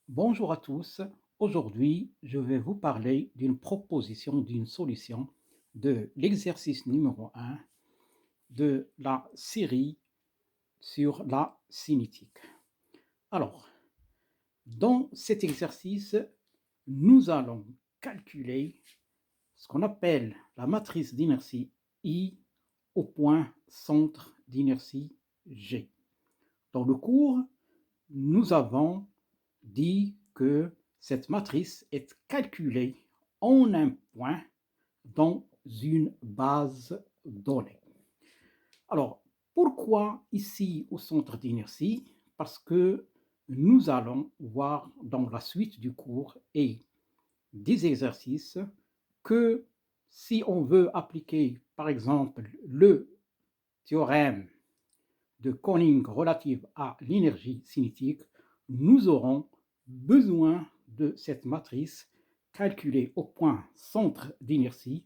Bonjour à tous. Aujourd'hui, je vais vous parler d'une proposition, d'une solution de l'exercice numéro un de la série sur la cinétique. Alors, dans cet exercice, nous allons calculer ce qu'on appelle la matrice d'inertie I au point centre d'inertie G. Dans le cours, nous avons dit que cette matrice est calculée en un point dans une base donnée. Alors, pourquoi ici au centre d'inertie? Parce que nous allons voir dans la suite du cours et des exercices que si on veut appliquer, par exemple, le théorème de Koning relative à l'énergie cinétique, nous aurons besoin de cette matrice calculée au point centre d'inertie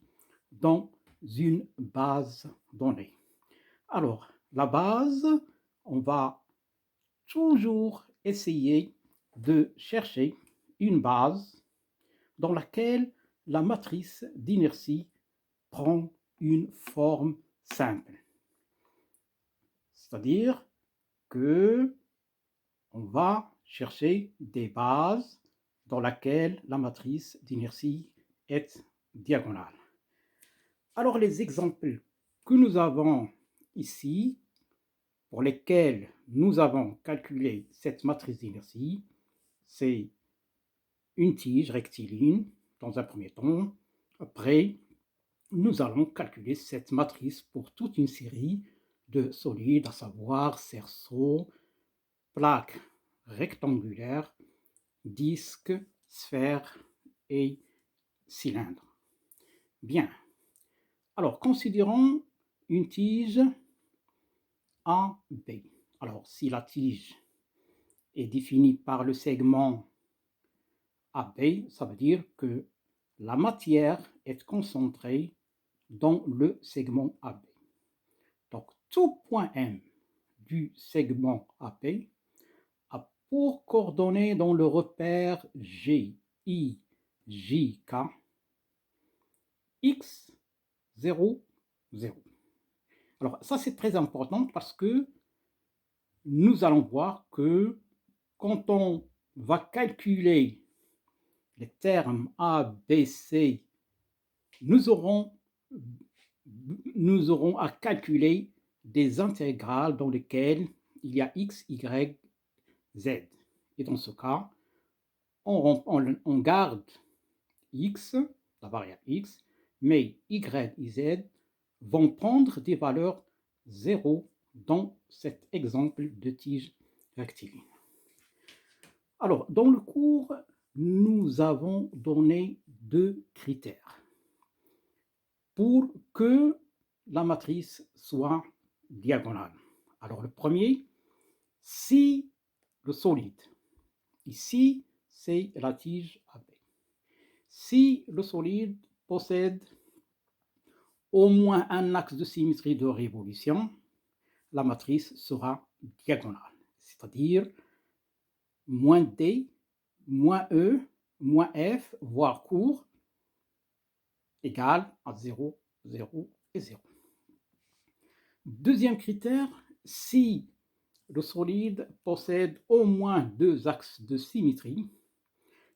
dans une base donnée. Alors, la base, on va toujours essayer de chercher une base dans laquelle la matrice d'inertie prend une forme simple. C'est-à-dire que on va chercher des bases dans lesquelles la matrice d'inertie est diagonale. Alors les exemples que nous avons ici, pour lesquels nous avons calculé cette matrice d'inertie, c'est une tige rectiligne dans un premier temps. Après, nous allons calculer cette matrice pour toute une série de solides, à savoir cerceaux, plaques rectangulaires, disques, sphères et cylindres. Bien. Alors, considérons une tige AB. Alors, si la tige est définie par le segment AB, ça veut dire que la matière est concentrée dans le segment AB. Donc, tout point M du segment AB a pour coordonnées dans le repère G, I, J, K, X, 0, 0. Alors, ça, c'est très important parce que nous allons voir que quand on va calculer les termes A, B, C, nous aurons, nous aurons à calculer des intégrales dans lesquelles il y a X, Y, Z. Et dans ce cas, on garde X, la variable X, mais Y et Z vont prendre des valeurs 0 dans cet exemple de tige rectiligne. Alors, dans le cours, nous avons donné deux critères pour que la matrice soit diagonale. Alors, le premier, si le solide, ici, c'est la tige AB. Si le solide possède au moins un axe de symétrie de révolution, la matrice sera diagonale, c'est-à-dire moins D, moins E, moins F, voire court, égale à 0, 0 et 0. Deuxième critère, si le solide possède au moins deux axes de symétrie,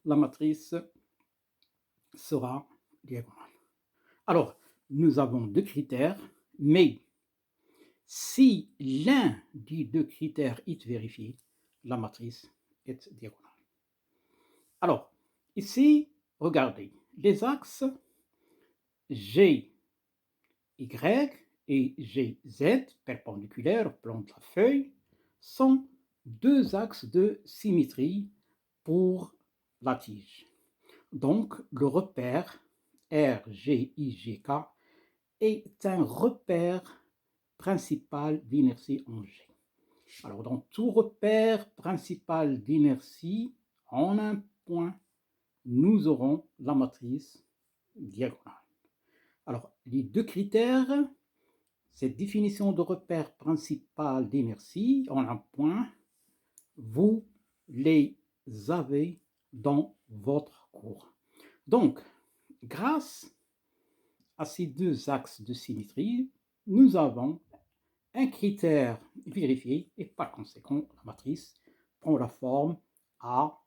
la matrice sera diagonale. Alors, nous avons deux critères, mais si l'un des deux critères est vérifié, la matrice est diagonale. Alors, ici, regardez, les axes G, Y et GZ, perpendiculaires au plan de la feuille, sont deux axes de symétrie pour la tige. Donc, le repère RGIGK est un repère principal d'inertie en G. Alors, dans tout repère principal d'inertie, en un point, nous aurons la matrice diagonale. Alors, les deux critères, cette définition de repère principal d'inertie en un point, vous les avez dans votre cours. Donc, grâce à ces deux axes de symétrie, nous avons un critère vérifié et par conséquent, la matrice prend la forme A,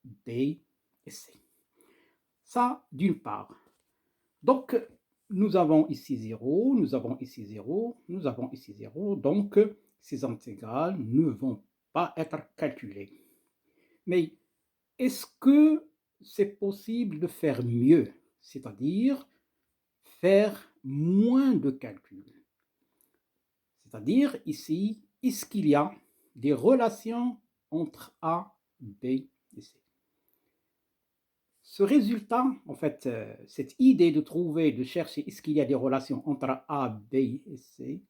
B et C. Ça, d'une part. Donc, nous avons ici 0, nous avons ici 0, nous avons ici 0. Donc, ces intégrales ne vont pas être calculées. Mais est-ce que c'est possible de faire mieux, c'est-à-dire faire moins de calculs? C'est-à-dire ici, est-ce qu'il y a des relations entre A, B et C? Ce résultat, en fait, cette idée de trouver, de chercher est-ce qu'il y a des relations entre A, B et C,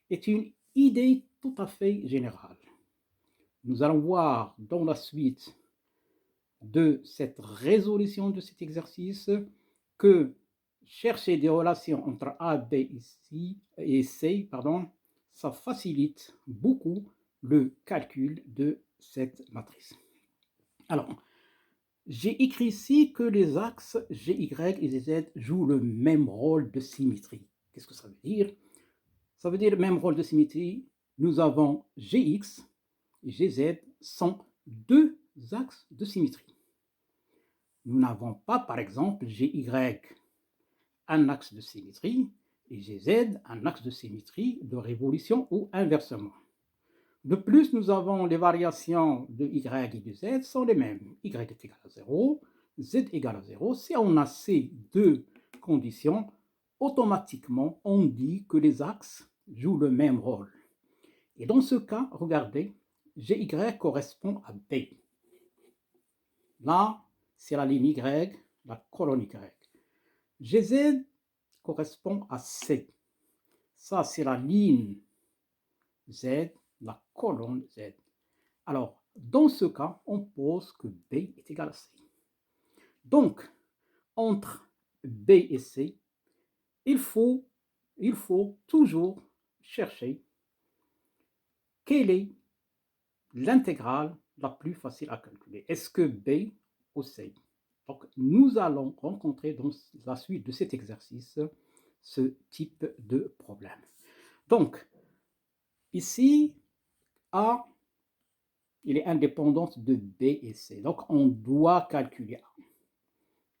est une idée tout à fait générale. Nous allons voir dans la suite de cette résolution de cet exercice que chercher des relations entre A, B et C, ça facilite beaucoup le calcul de cette matrice. Alors, j'ai écrit ici que les axes G, Y et Z jouent le même rôle de symétrie. Qu'est-ce que ça veut dire? Ça veut dire même rôle de symétrie. Nous avons Gx et Gz sont deux axes de symétrie. Nous n'avons pas, par exemple, Gy un axe de symétrie et Gz un axe de symétrie de révolution ou inversement. De plus, nous avons les variations de y et de z sont les mêmes. Y est égal à 0, z égal à 0. Si on a ces deux conditions, automatiquement, on dit que les axes jouent le même rôle. Et dans ce cas, regardez, Gy correspond à B. Là, c'est la ligne Y, la colonne Y. Gz correspond à C. Ça, c'est la ligne Z, la colonne Z. Alors, dans ce cas, on pose que B est égal à C. Donc, entre B et C, il faut toujours chercher quelle est l'intégrale la plus facile à calculer. Est-ce que B ou C? Donc, nous allons rencontrer dans la suite de cet exercice ce type de problème. Donc, ici, A, il est indépendant de B et C. Donc, on doit calculer A.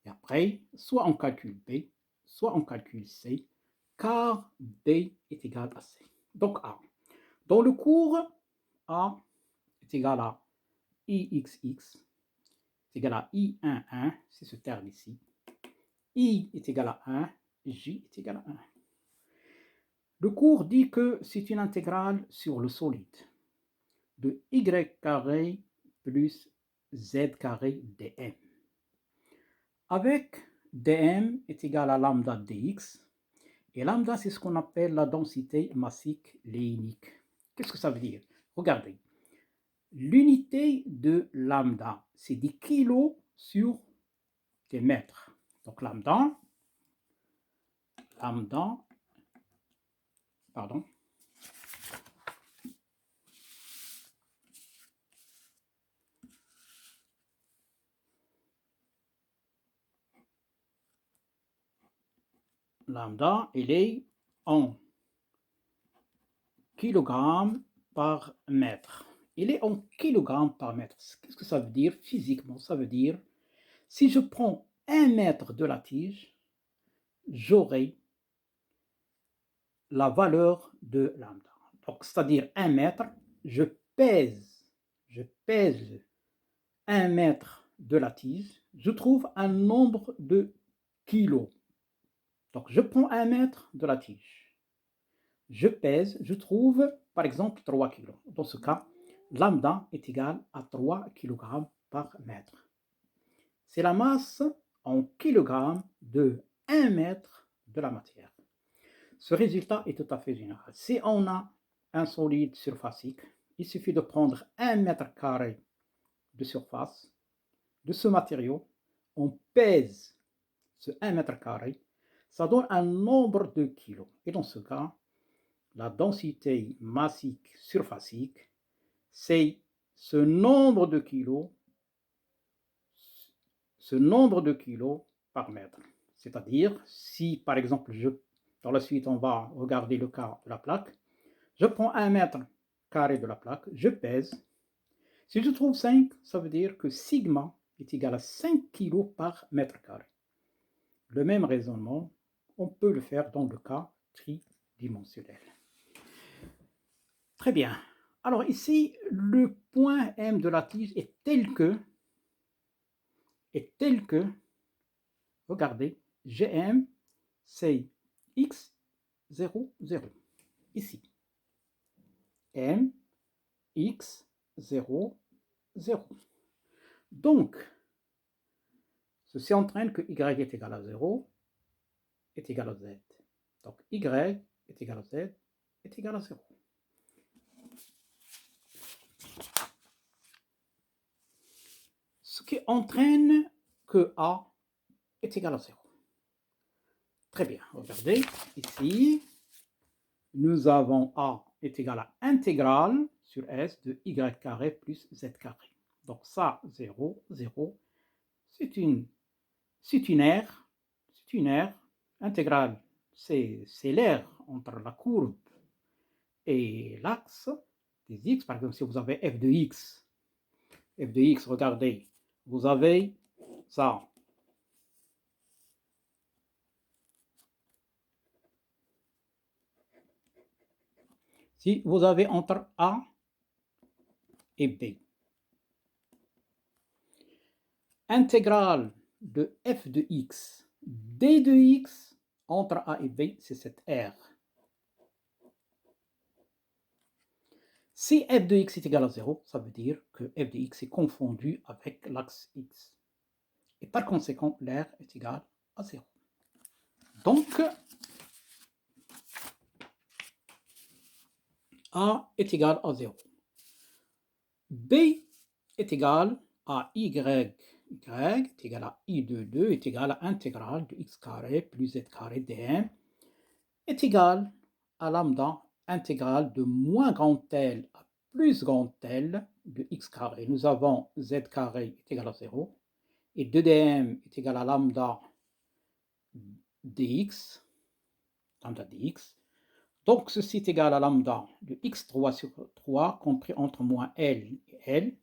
Et après, soit on calcule B, soit on calcule C, car B est égal à C. Donc A. Dans le cours, A est égal à IXX, est égal à I11, c'est ce terme ici. I est égal à 1, J est égal à 1. Le cours dit que c'est une intégrale sur le solide de y carré plus z carré dm. Avec dm est égal à lambda dx, et lambda c'est ce qu'on appelle la densité massique lénique. Qu'est-ce que ça veut dire? Regardez, l'unité de lambda, c'est des kilos sur des mètres. Donc lambda, pardon, lambda, il est en kilogrammes par mètre. Il est en kilogrammes par mètre. Qu'est-ce que ça veut dire physiquement? Ça veut dire, si je prends 1 mètre de la tige, j'aurai la valeur de lambda. Donc, c'est-à-dire 1 mètre, je pèse 1 mètre de la tige, je trouve un nombre de kilos. Donc, je prends 1 mètre de la tige. Je pèse, je trouve par exemple 3 kg. Dans ce cas, lambda est égal à 3 kg par mètre. C'est la masse en kilogrammes de 1 mètre de la matière. Ce résultat est tout à fait général. Si on a un solide surfacique, il suffit de prendre 1 mètre carré de surface de ce matériau, on pèse ce 1 mètre carré, ça donne un nombre de kilos. Et dans ce cas, la densité massique surfacique, c'est ce nombre de kilos ce nombre de kilos par mètre. C'est-à-dire, si par exemple, dans la suite, on va regarder le cas de la plaque, je prends 1 mètre carré de la plaque, je pèse. Si je trouve 5, ça veut dire que sigma est égal à 5 kg par mètre carré. Le même raisonnement, on peut le faire dans le cas tridimensionnel. Très bien. Alors ici, le point M de la tige est tel que, regardez, Gm, c'est x 0, 0. Ici. M, x, 0, 0. Donc, ceci entraîne que y est égal à 0 est égal à z. Donc, y est égal à z est égal à 0. Ce qui entraîne que a est égal à 0. Très bien, regardez, ici, nous avons a est égal à intégrale sur s de y carré plus z carré. Donc ça, 0, 0, c'est une aire, intégrale, c'est l'aire entre la courbe et l'axe des x. Par exemple, si vous avez f de x, regardez, vous avez ça. Si vous avez entre A et B, intégrale de f de x, d de x entre A et B, c'est cette R. Si f de x est égal à 0, ça veut dire que f de x est confondu avec l'axe x. Et par conséquent, l'air est égal à 0. Donc, A est égal à 0. B est égal à y. Y est égal à I de 2 est égal à intégrale de x carré plus z carré dm est égal à lambda intégrale de moins grand L à plus grand L de x carré. Nous avons z carré est égal à 0 et 2dm est égal à lambda dx, Donc, ceci est égal à lambda de x3 sur 3 compris entre moins L et L,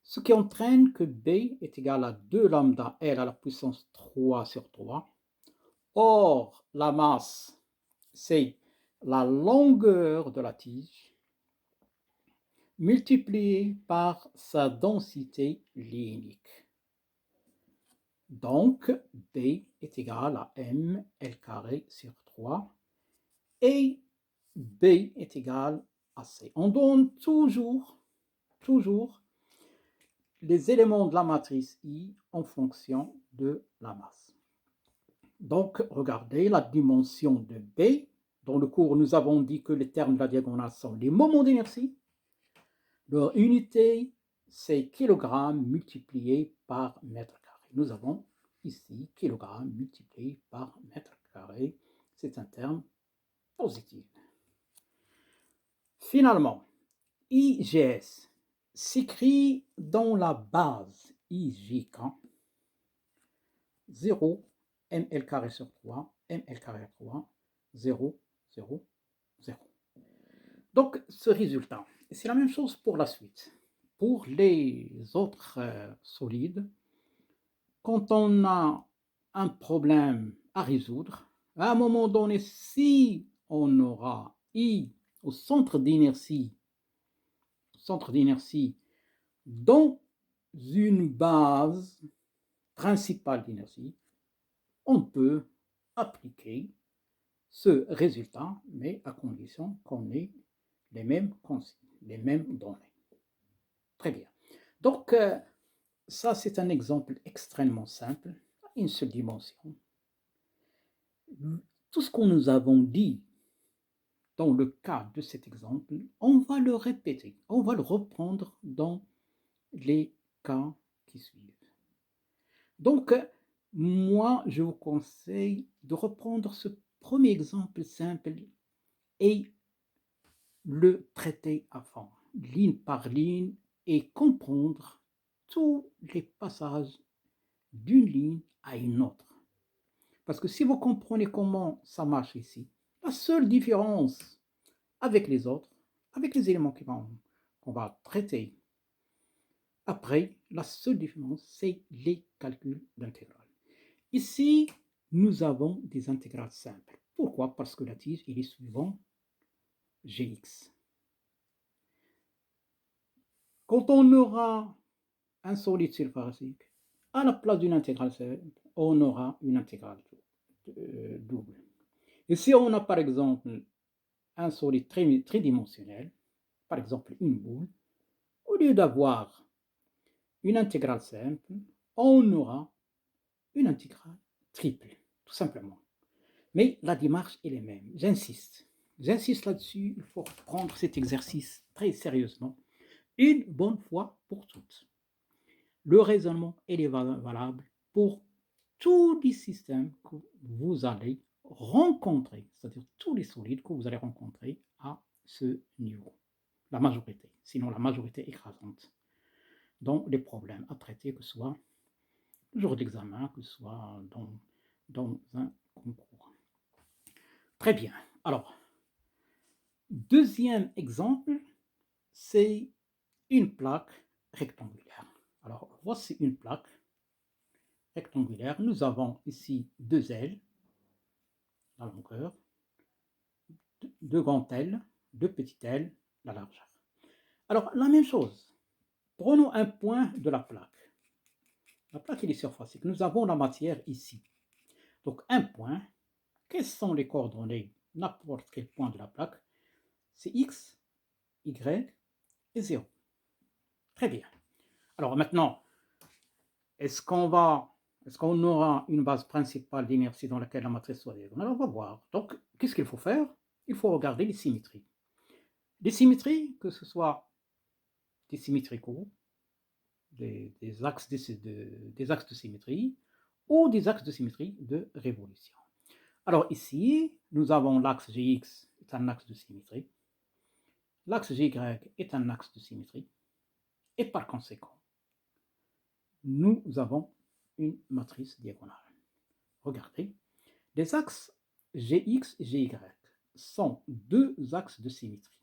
ce qui entraîne que B est égal à 2 lambda L à la puissance 3 sur 3. Or, la masse, c'est la longueur de la tige multipliée par sa densité linéique. Donc, B est égal à mL carré sur 3 et B est égal à C. On donne toujours les éléments de la matrice I en fonction de la masse. Donc, regardez la dimension de B. Dans le cours, nous avons dit que les termes de la diagonale sont les moments d'inertie. Leur unité, c'est kilogramme multiplié par mètre carré. Nous avons ici kilogramme multiplié par mètre carré. C'est un terme positif. Finalement, IGS s'écrit dans la base IJK 0, ml carré sur 3, ml carré sur 3, 0, 0, 0. Donc, ce résultat, c'est la même chose pour la suite. Pour les autres solides, quand on a un problème à résoudre, à un moment donné, si on aura I au centre d'inertie dans une base principale d'inertie, on peut appliquer ce résultat, mais à condition qu'on ait les mêmes consignes, les mêmes données. Très bien. Donc, ça, c'est un exemple extrêmement simple, une seule dimension. Tout ce que nous avons dit dans le cas de cet exemple, on va le répéter, on va le reprendre dans les cas qui suivent. Donc, moi, je vous conseille de reprendre ce premier exemple simple et le traiter à fond, ligne par ligne, et comprendre tous les passages d'une ligne à une autre. Parce que si vous comprenez comment ça marche ici, la seule différence avec les autres, avec les éléments qu'on va traiter après, la seule différence, c'est les calculs d'intégrale. Ici, nous avons des intégrales simples. Pourquoi? Parce que la tige, il est suivant Gx. Quand on aura un solide sulfurique, à la place d'une intégrale simple, on aura une intégrale double. Et si on a par exemple un solide tridimensionnel, par exemple une boule, au lieu d'avoir une intégrale simple, on aura une intégrale triple, tout simplement. Mais la démarche est la même, j'insiste. J'insiste là-dessus, il faut prendre cet exercice très sérieusement, une bonne fois pour toutes. Le raisonnement est valable pour tous les systèmes que vous allez rencontrer, c'est-à-dire tous les solides que vous allez rencontrer à ce niveau. La majorité, sinon la majorité écrasante, dans les problèmes à traiter, que ce soit le jour d'examen, que ce soit dans un concours. Très bien. Alors, deuxième exemple, c'est une plaque rectangulaire. Alors, voici une plaque rectangulaire. Nous avons ici deux ailes, la longueur, deux grandes ailes, deux petites ailes, la largeur. Alors, la même chose. Prenons un point de la plaque. La plaque est surfacique. Nous avons la matière ici. Donc, un point. Quelles sont les coordonnées? N'importe quel point de la plaque. C'est x, y et 0. Très bien. Alors maintenant, est-ce qu'on aura une base principale d'inertie dans laquelle la matrice soit diagonale? On va voir. Donc, qu'est-ce qu'il faut faire? Il faut regarder les symétries. Les symétries, que ce soit des symétries courtes, des axes de symétrie, ou des axes de symétrie de révolution. Alors ici, nous avons l'axe Gx est un axe de symétrie, l'axe Gy est un axe de symétrie, et par conséquent, nous avons une matrice diagonale. Regardez, les axes Gx et Gy sont deux axes de symétrie.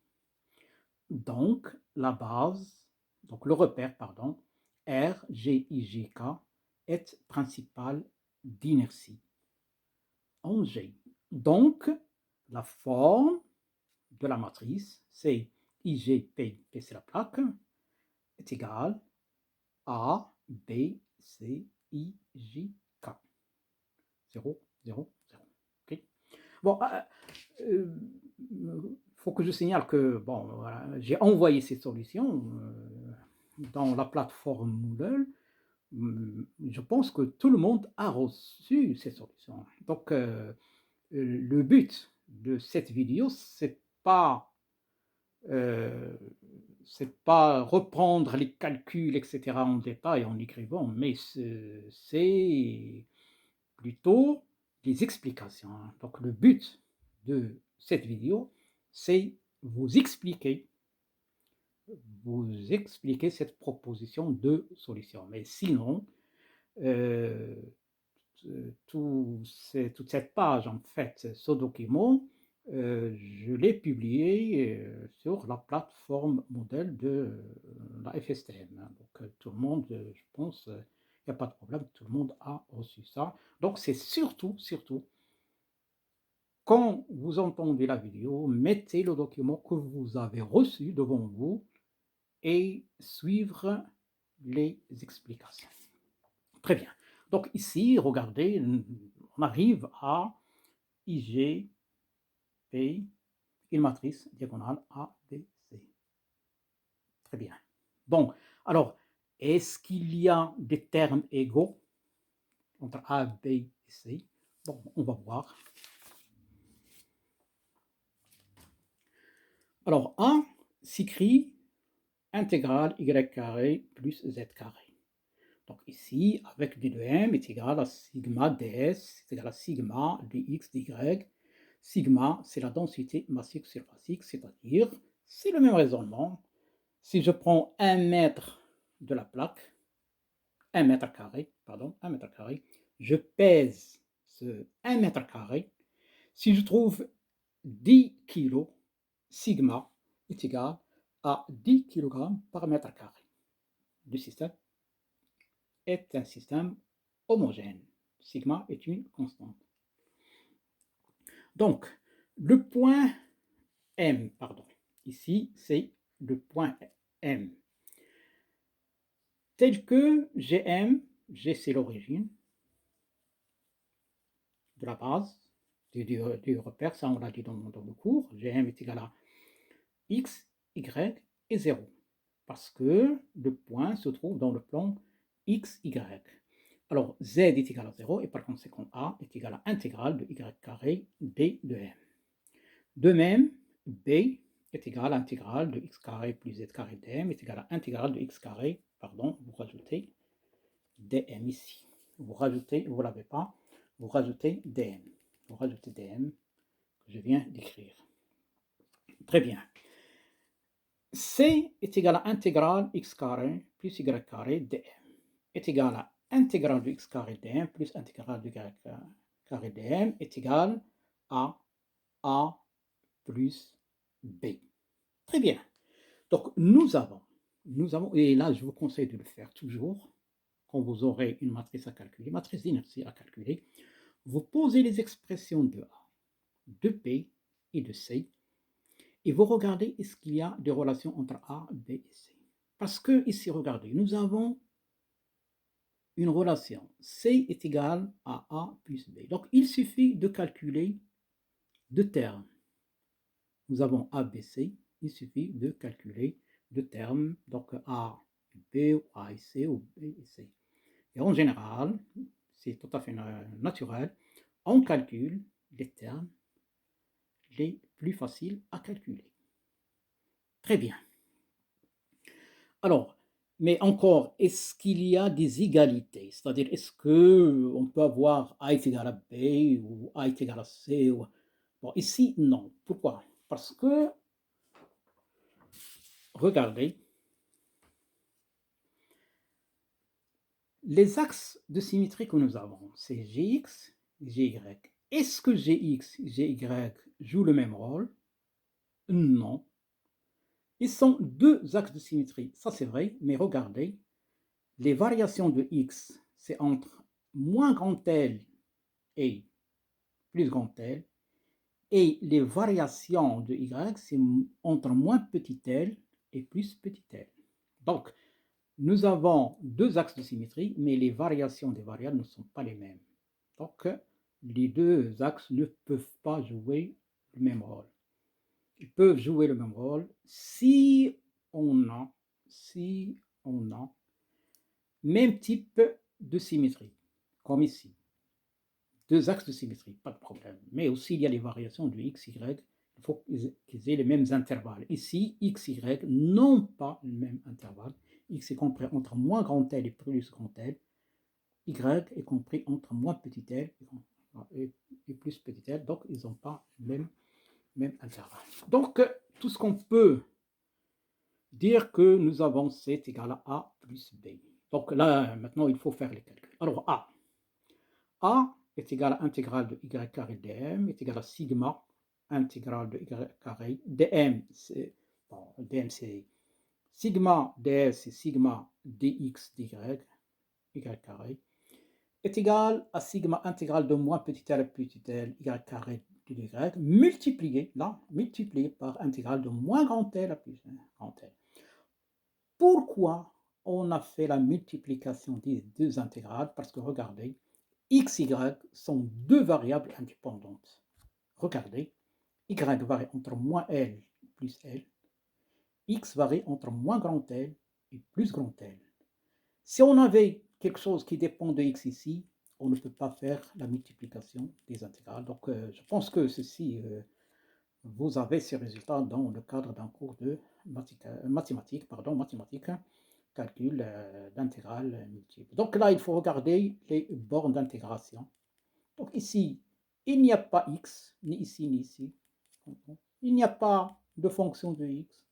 Donc, le repère, RGIGK est principal d'inertie en G. Donc, la forme de la matrice, c'est IGP, P c'est la plaque, est égale à B, C, I, J, K. 0, 0, 0. Okay. Bon, faut que je signale que voilà, j'ai envoyé ces solutions dans la plateforme Moodle. Je pense que tout le monde a reçu ces solutions. Donc, le but de cette vidéo, c'est pas reprendre les calculs, etc. en détail en écrivant, mais c'est plutôt des explications. Donc le but de cette vidéo, c'est vous expliquer cette proposition de solution. Mais sinon, toute cette page, en fait, ce document, je l'ai publié sur la plateforme modèle de la FSTM. Donc tout le monde, je pense, il n'y a pas de problème, tout le monde a reçu ça. Donc c'est surtout, quand vous entendez la vidéo, mettez le document que vous avez reçu devant vous et suivre les explications. Très bien. Donc ici, regardez, on arrive à IGP, une matrice diagonale ABC. Très bien. Bon, alors, est-ce qu'il y a des termes égaux entre A, B et C? Bon, on va voir. Alors, A s'écrit intégrale y carré plus z carré. Donc ici, avec d de m est égal à sigma ds, est égal à sigma dx dy. Sigma, c'est la densité massique surfacique, c'est-à-dire, c'est le même raisonnement. Si je prends 1 mètre de la plaque, 1 mètre carré, pardon, 1 mètre carré, je pèse ce 1 mètre carré. Si je trouve 10 kilos, sigma est égal à 10 kg par mètre carré. Le système est un système homogène. Sigma est une constante. Donc, le point M, pardon, ici c'est le point M. Tel que Gm, G c'est l'origine de la base du repère, ça on l'a dit dans le cours, Gm est égal à x, y et 0, parce que le point se trouve dans le plan x, y. Alors z est égal à 0 et par conséquent a est égal à intégrale de y carré b de m. De même, b est égal à intégrale de x carré plus z carré dm est égal à intégrale de x carré, pardon, vous rajoutez dm ici. Vous rajoutez, vous ne l'avez pas, vous rajoutez dm. Vous rajoutez dm que je viens d'écrire. Très bien. C est égal à intégrale x carré plus y carré dm est égal à intégrale de x carré dm plus intégrale de y carré dm est égal à a plus b. Très bien. Donc nous avons, et là je vous conseille de le faire toujours, quand vous aurez une matrice à calculer, matrice d'inertie à calculer, vous posez les expressions de A, de B et de C, et vous regardez est-ce qu'il y a des relations entre A, B et C. Parce que ici, regardez, nous avons une relation. C est égal à A plus B. Donc il suffit de calculer deux termes. Nous avons A, B, C. Il suffit de calculer deux termes, donc A et B, ou A et C, ou B et C. Et en général, c'est tout à fait naturel, on calcule les termes les plus faciles à calculer. Très bien. Alors, mais encore, est-ce qu'il y a des égalités? C'est-à-dire, est-ce qu'on peut avoir A est égal à B ou A est égal à C ou... Bon, ici, non. Pourquoi? Parce que, regardez, les axes de symétrie que nous avons, c'est Gx, Gy. Est-ce que Gx, Gy jouent le même rôle? Non. Ils sont deux axes de symétrie, ça c'est vrai, mais regardez, les variations de x, c'est entre moins grand L et plus grand L, et les variations de y, c'est entre moins petit l et plus petit l. Donc, nous avons deux axes de symétrie, mais les variations des variables ne sont pas les mêmes. Donc, les deux axes ne peuvent pas jouer le même rôle. Ils peuvent jouer le même rôle si on a même type de symétrie, comme ici. Deux axes de symétrie, pas de problème. Mais aussi, il y a les variations de x, y, il faut qu'ils aient les mêmes intervalles. Ici, x, y n'ont pas le même intervalle. X est compris entre moins grand L et plus grand L. Y est compris entre moins petit l et plus petit l. Donc, ils n'ont pas le même intervalle. Donc, tout ce qu'on peut dire que nous avons C est égal à A plus B. Donc là, maintenant, il faut faire les calculs. Alors, A est égal à intégrale de y carré dm est égal à sigma intégrale de y carré dm, c'est sigma ds, c'est sigma dx dy, y carré, est égal à sigma intégrale de moins petit l petit l, y carré de y, multiplié par intégrale de moins grand L à plus grand L. Pourquoi on a fait la multiplication des deux intégrales? Parce que regardez, x, y sont deux variables indépendantes. Regardez, y varie entre moins L plus L, x varie entre moins grand L et plus grand L. Si on avait quelque chose qui dépend de x ici, on ne peut pas faire la multiplication des intégrales. Donc, je pense que ceci, vous avez ces résultats dans le cadre d'un cours de mathématiques, calcul d'intégrale multiple. Donc là, il faut regarder les bornes d'intégration. Donc ici, il n'y a pas x, ni ici, ni ici. Il n'y a pas de fonction de x.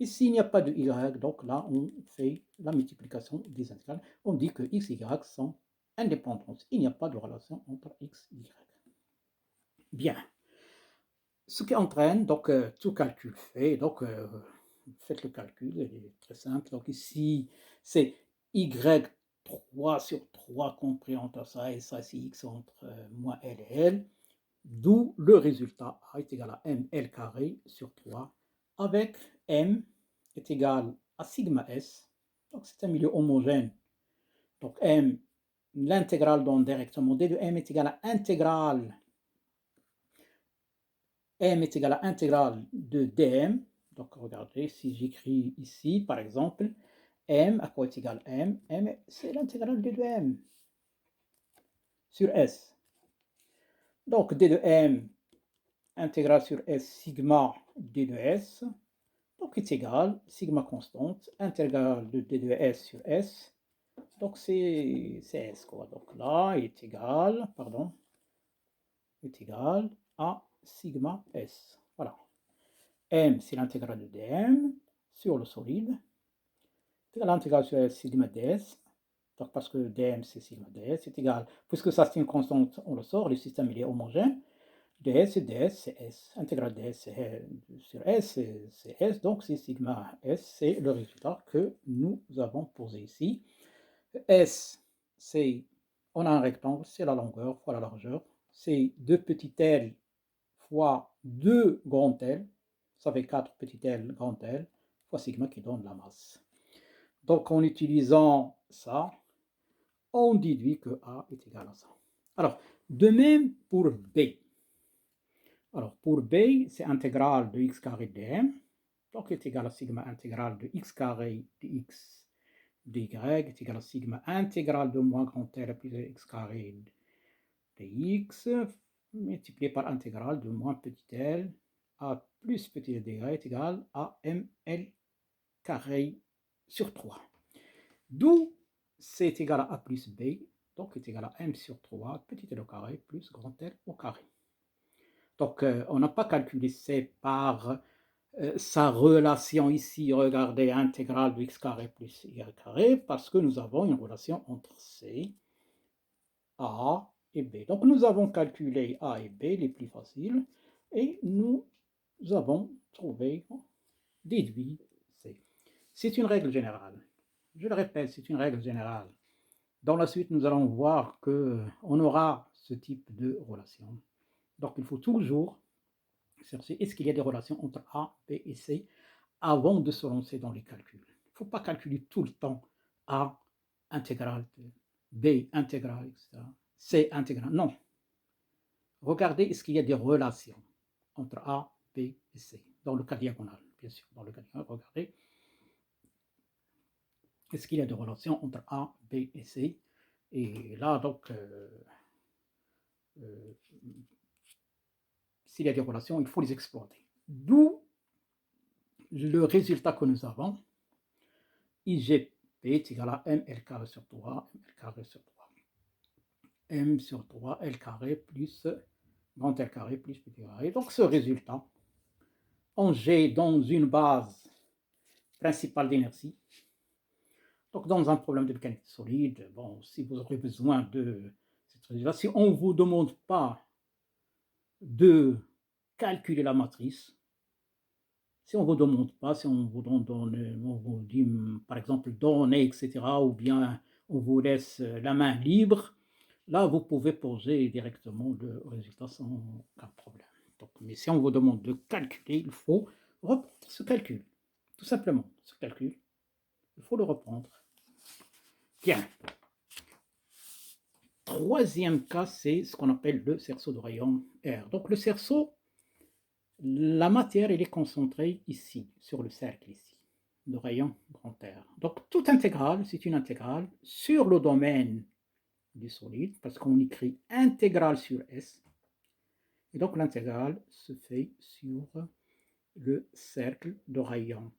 Ici, il n'y a pas de y, donc là, on fait la multiplication des intégrales. On dit que x et y sont indépendants. Il n'y a pas de relation entre x et y. Bien. Ce qui entraîne, donc, tout calcul fait, donc, faites le calcul, il est très simple. Donc ici, c'est y3 sur 3 compris entre ça et ça, c'est x entre moins l et l. D'où le résultat A est égal à ml carré sur 3 avec m est égal à sigma s. Donc c'est un milieu homogène. Donc m, l'intégrale donne directement d de m est égal à intégrale. M est égal à intégrale de dm. Donc regardez, si j'écris ici par exemple, m, à quoi est égal m? M, c'est l'intégrale d de m sur s. Donc d de m, intégrale sur s sigma d de s. Donc est égal, sigma constante, intégrale de d de s sur s. Donc c'est s quoi. Donc là est égal, pardon, est égal à sigma s. Voilà. M c'est l'intégrale de dm sur le solide. C'est l'intégrale sur s sigma ds. Donc parce que dm c'est sigma ds, c'est égal, puisque ça c'est une constante, on le sort, le système il est homogène. ds, c'est S. Intégrale ds sur S, c'est S. Donc, c'est sigma S, c'est le résultat que nous avons posé ici. S, c'est, on a un rectangle, c'est la longueur fois la largeur. C'est 2 petits L fois 2 grands L. Ça fait 4 petits L grand L fois sigma qui donne la masse. Donc, en utilisant ça, on déduit que A est égal à ça. Alors, de même pour B. Alors, pour B, c'est intégrale de x carré de m, donc est égal à sigma intégrale de x carré de x dy est égal à sigma intégrale de moins grand R plus x carré de x multiplié par intégrale de moins petit l à plus petit dy est égal à ml carré sur 3. D'où c'est égal à a plus b, donc est égal à m sur 3 petit l au carré plus grand L au carré. Donc, on n'a pas calculé C par sa relation ici, regardez, intégrale de x carré plus y carré, parce que nous avons une relation entre C, A et B. Donc, nous avons calculé A et B les plus faciles, et nous avons trouvé, déduit C. C'est une règle générale. Je le répète, c'est une règle générale. Dans la suite, nous allons voir qu'on aura ce type de relation. Donc, il faut toujours chercher est-ce qu'il y a des relations entre A, B et C avant de se lancer dans les calculs. Il ne faut pas calculer tout le temps A intégrale, B intégrale, etc. C intégrale. Non. Regardez est-ce qu'il y a des relations entre A, B et C. Dans le cas diagonal, bien sûr. Dans le cas diagonal, regardez. Est-ce qu'il y a des relations entre A, B et C? Et là, donc, s'il y a des relations, il faut les exploiter. D'où le résultat que nous avons, IGP est égal à ml carré sur 3, ml carré sur 3. M sur 3, L carré plus grand L carré plus petit carré. Donc ce résultat, on G dans une base principale d'inertie. Donc dans un problème de mécanique solide, bon, si vous aurez besoin de cette résultat, si on ne vous demande pas de calculer la matrice, si on ne vous demande pas, si on vous donne, on vous dit par exemple donner, etc., ou bien on vous laisse la main libre, là vous pouvez poser directement le résultat sans aucun problème. Donc, mais si on vous demande de calculer, il faut reprendre ce calcul. Tout simplement, ce calcul, il faut le reprendre. Bien. Troisième cas, c'est ce qu'on appelle le cerceau de rayon R. Donc le cerceau, la matière, elle est concentrée ici, sur le cercle ici, de rayon grand R. Donc toute intégrale, c'est une intégrale sur le domaine du solide, parce qu'on écrit intégrale sur S. Et donc l'intégrale se fait sur le cercle de rayon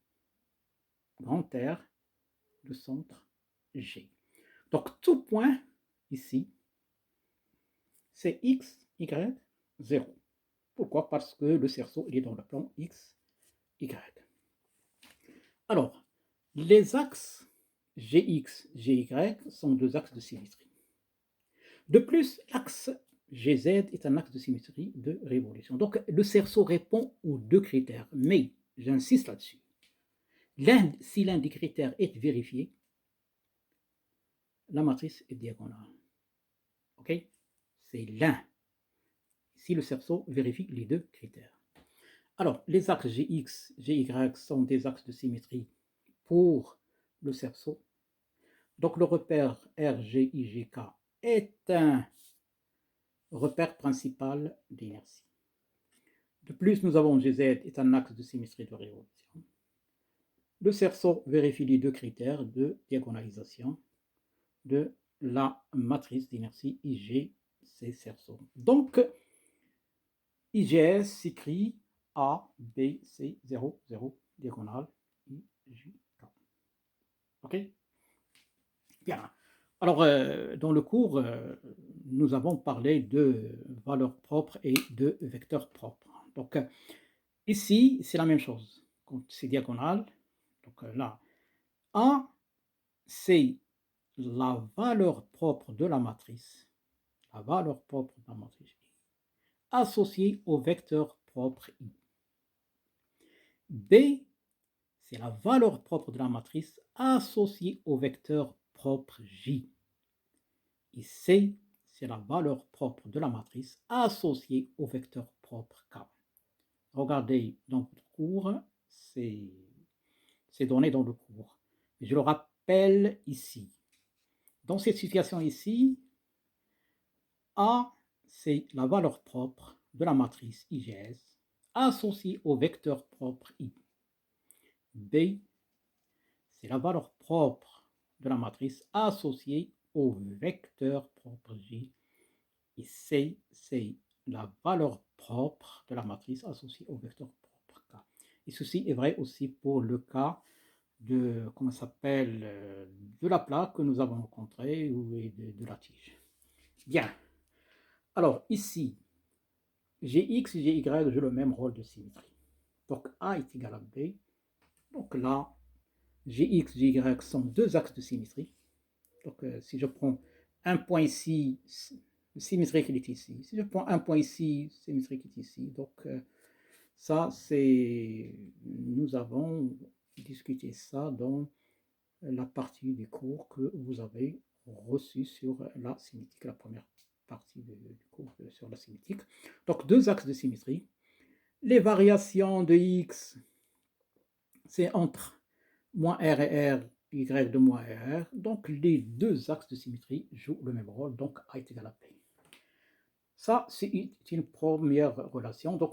grand R de centre G. Donc tout point ici, c'est x, y, 0. Pourquoi? Parce que le cerceau il est dans le plan x, y. Alors, les axes GX, GY sont deux axes de symétrie. De plus, l'axe GZ est un axe de symétrie de révolution. Donc, le cerceau répond aux deux critères, mais j'insiste là-dessus. Si l'un des critères est vérifié, la matrice est diagonale. Ok? C'est l'un. Si le cerceau vérifie les deux critères. Alors, les axes GX, GY sont des axes de symétrie pour le cerceau. Donc, le repère RGIGK est un repère principal d'inertie. De plus, nous avons GZ est un axe de symétrie de révolution. Le cerceau vérifie les deux critères de diagonalisation de la matrice d'inertie IG, c'est cerceau. Donc, IGS s'écrit A, B, C, 0, 0, diagonale, IJK. OK? Bien. Alors, dans le cours, nous avons parlé de valeurs propres et de vecteurs propres. Donc, ici, c'est la même chose. Quand c'est diagonal, donc là, A, c'est la valeur propre de la matrice, associée au vecteur propre I. B, c'est la valeur propre de la matrice associée au vecteur propre J. Et C, c'est la valeur propre de la matrice associée au vecteur propre K. Regardez dans votre cours, c'est donné dans le cours. Je le rappelle ici. Dans cette situation ici, A, c'est la valeur propre de la matrice IGS associée au vecteur propre I. B, c'est la valeur propre de la matrice associée au vecteur propre J. Et C, c'est la valeur propre de la matrice associée au vecteur propre K. Et ceci est vrai aussi pour le cas de, comment s'appelle, de la plaque que nous avons rencontrée ou de la tige. Bien. Alors ici, Gx et Gy jouent le même rôle de symétrie. Donc A est égal à B. Donc là, Gx, Gy sont deux axes de symétrie. Donc si je prends un point ici, symétrique il est ici. Si je prends un point ici, symétrique est ici. Donc ça, c'est... Nous avons discuté ça dans la partie du cours que vous avez reçu sur la symétrique, la première partie du cours sur la symétrique. Donc deux axes de symétrie. Les variations de x, c'est entre moins r et r, y de moins r. Donc les deux axes de symétrie jouent le même rôle, donc A est égal à B. Ça, c'est une première relation. Donc